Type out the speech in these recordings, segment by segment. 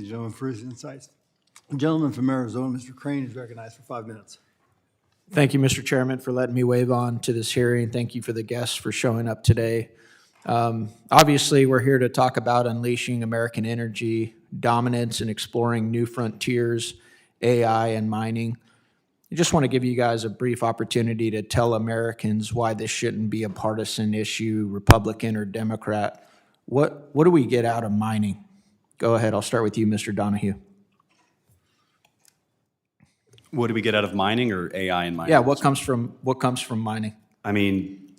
the gentleman for his insights. The gentleman from Arizona, Mr. Crane, is recognized for 5 minutes. Thank you, Mr. Chairman, for letting me wave on to this hearing. Thank you for the guests for showing up today. Obviously, we're here to talk about unleashing American energy dominance and exploring new frontiers, AI and mining. I just want to give you guys a brief opportunity to tell Americans why this shouldn't be a partisan issue, Republican or Democrat. What do we get out of mining? Go ahead, I'll start with you, Mr. Donahue. What do we get out of mining or AI in mining? Yeah, what comes from mining? I mean,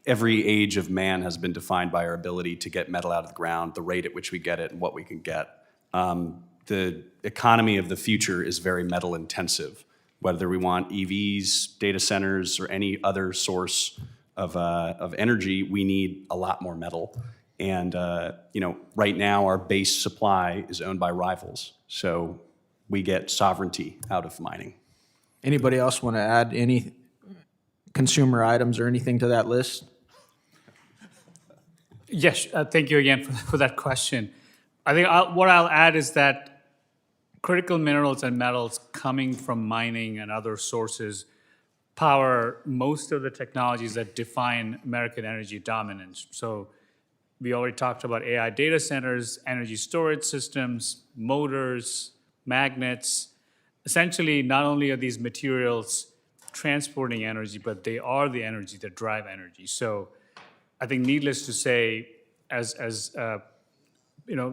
every age of man has been defined by our ability to get metal out of the ground, the rate at which we get it, and what we can get. The economy of the future is very metal intensive. Whether we want EVs, data centers, or any other source of energy, we need a lot more metal. And right now our base supply is owned by rivals. So we get sovereignty out of mining. Anybody else want to add any consumer items or anything to that list? Yes, thank you again for that question. I think what I'll add is that critical minerals and metals coming from mining and other sources power most of the technologies that define American energy dominance. So we already talked about AI data centers, energy storage systems, motors, magnets. Essentially, not only are these materials transporting energy, but they are the energy that drive energy. So I think needless to say, as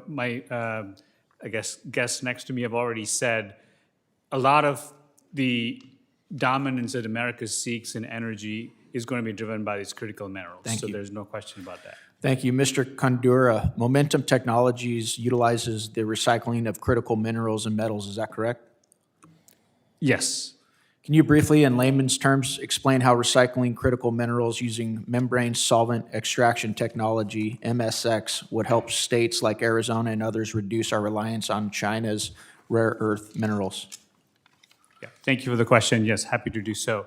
my I guess guests next to me have already said, a lot of the dominance that America seeks in energy is going to be driven by these critical minerals. Thank you. So there's no question about that. Thank you. Mr. Condura, Momentum Technologies utilizes the recycling of critical minerals and metals. Is that correct? Yes. Can you briefly, in layman's terms, explain how recycling critical minerals using membrane solvent extraction technology, MSX, would help states like Arizona and others reduce our reliance on China's rare earth minerals? Yeah. Thank you for the question. Yes, happy to do so.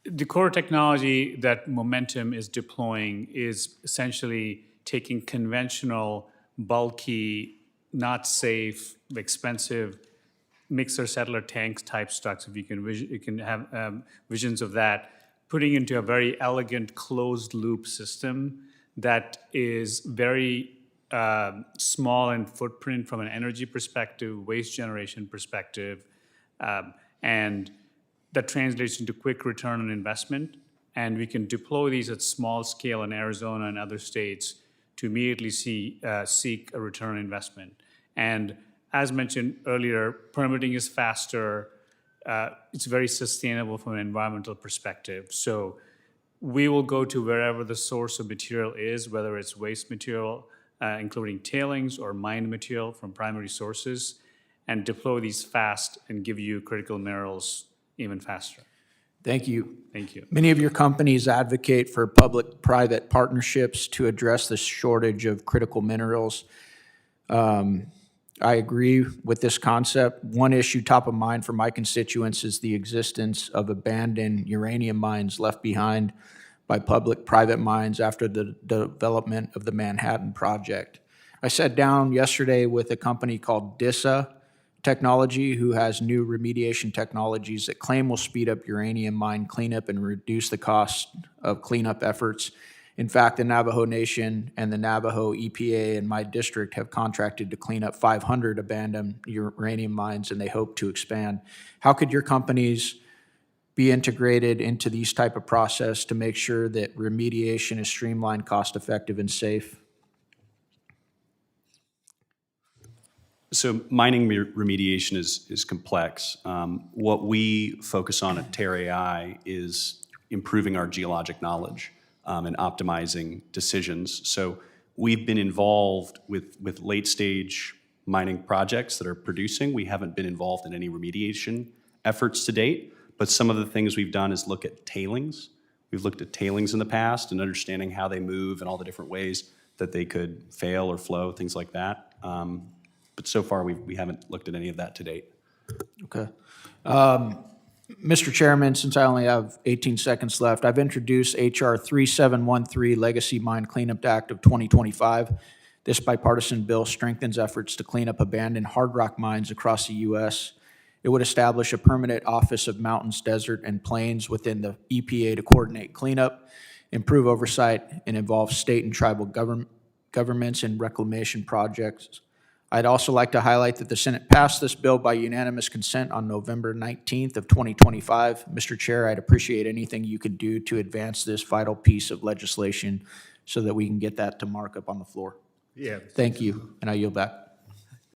The core technology that Momentum is deploying is essentially taking conventional, bulky, not safe, expensive mixer settler tanks type structures, if you can have visions of that, putting into a very elegant closed loop system that is very small in footprint from an energy perspective, waste generation perspective, and that translates into quick return on investment. And we can deploy these at small scale in Arizona and other states to immediately seek a return on investment. And as mentioned earlier, permitting is faster. It's very sustainable from an environmental perspective. So we will go to wherever the source of material is, whether it's waste material, including tailings, or mined material from primary sources, and deploy these fast and give you critical minerals even faster. Thank you. Thank you. Many of your companies advocate for public-private partnerships to address the shortage of critical minerals. I agree with this concept. One issue top of mind for my constituents is the existence of abandoned uranium mines left behind by public-private mines after the development of the Manhattan Project. I sat down yesterday with a company called DISA Technology, who has new remediation technologies that claim will speed up uranium mine cleanup and reduce the cost of cleanup efforts. In fact, the Navajo Nation and the Navajo EPA in my district have contracted to clean up 500 abandoned uranium mines, and they hope to expand. How could your companies be integrated into these type of process to make sure that remediation is streamlined, cost-effective, and safe? So mining remediation is complex. What we focus on at Terra AI is improving our geologic knowledge and optimizing decisions. So we've been involved with late stage mining projects that are producing. We haven't been involved in any remediation efforts to date, but some of the things we've done is look at tailings. We've looked at tailings in the past and understanding how they move and all the different ways that they could fail or flow, things like that. But so far, we haven't looked at any of that to date. Okay. Mr. Chairman, since I only have 18 seconds left, I've introduced H.R. 3713, Legacy Mine Cleanup Act of 2025. This bipartisan bill strengthens efforts to clean up abandoned hard rock mines across the U.S. It would establish a permanent Office of Mountains, Desert, and Plains within the EPA to coordinate cleanup, improve oversight, and involve state and tribal governments in reclamation projects. I'd also like to highlight that the Senate passed this bill by unanimous consent on November 19th of 2025. Mr. Chair, I'd appreciate anything you could do to advance this vital piece of legislation so that we can get that to markup on the floor. Yeah. Thank you, and I yield back.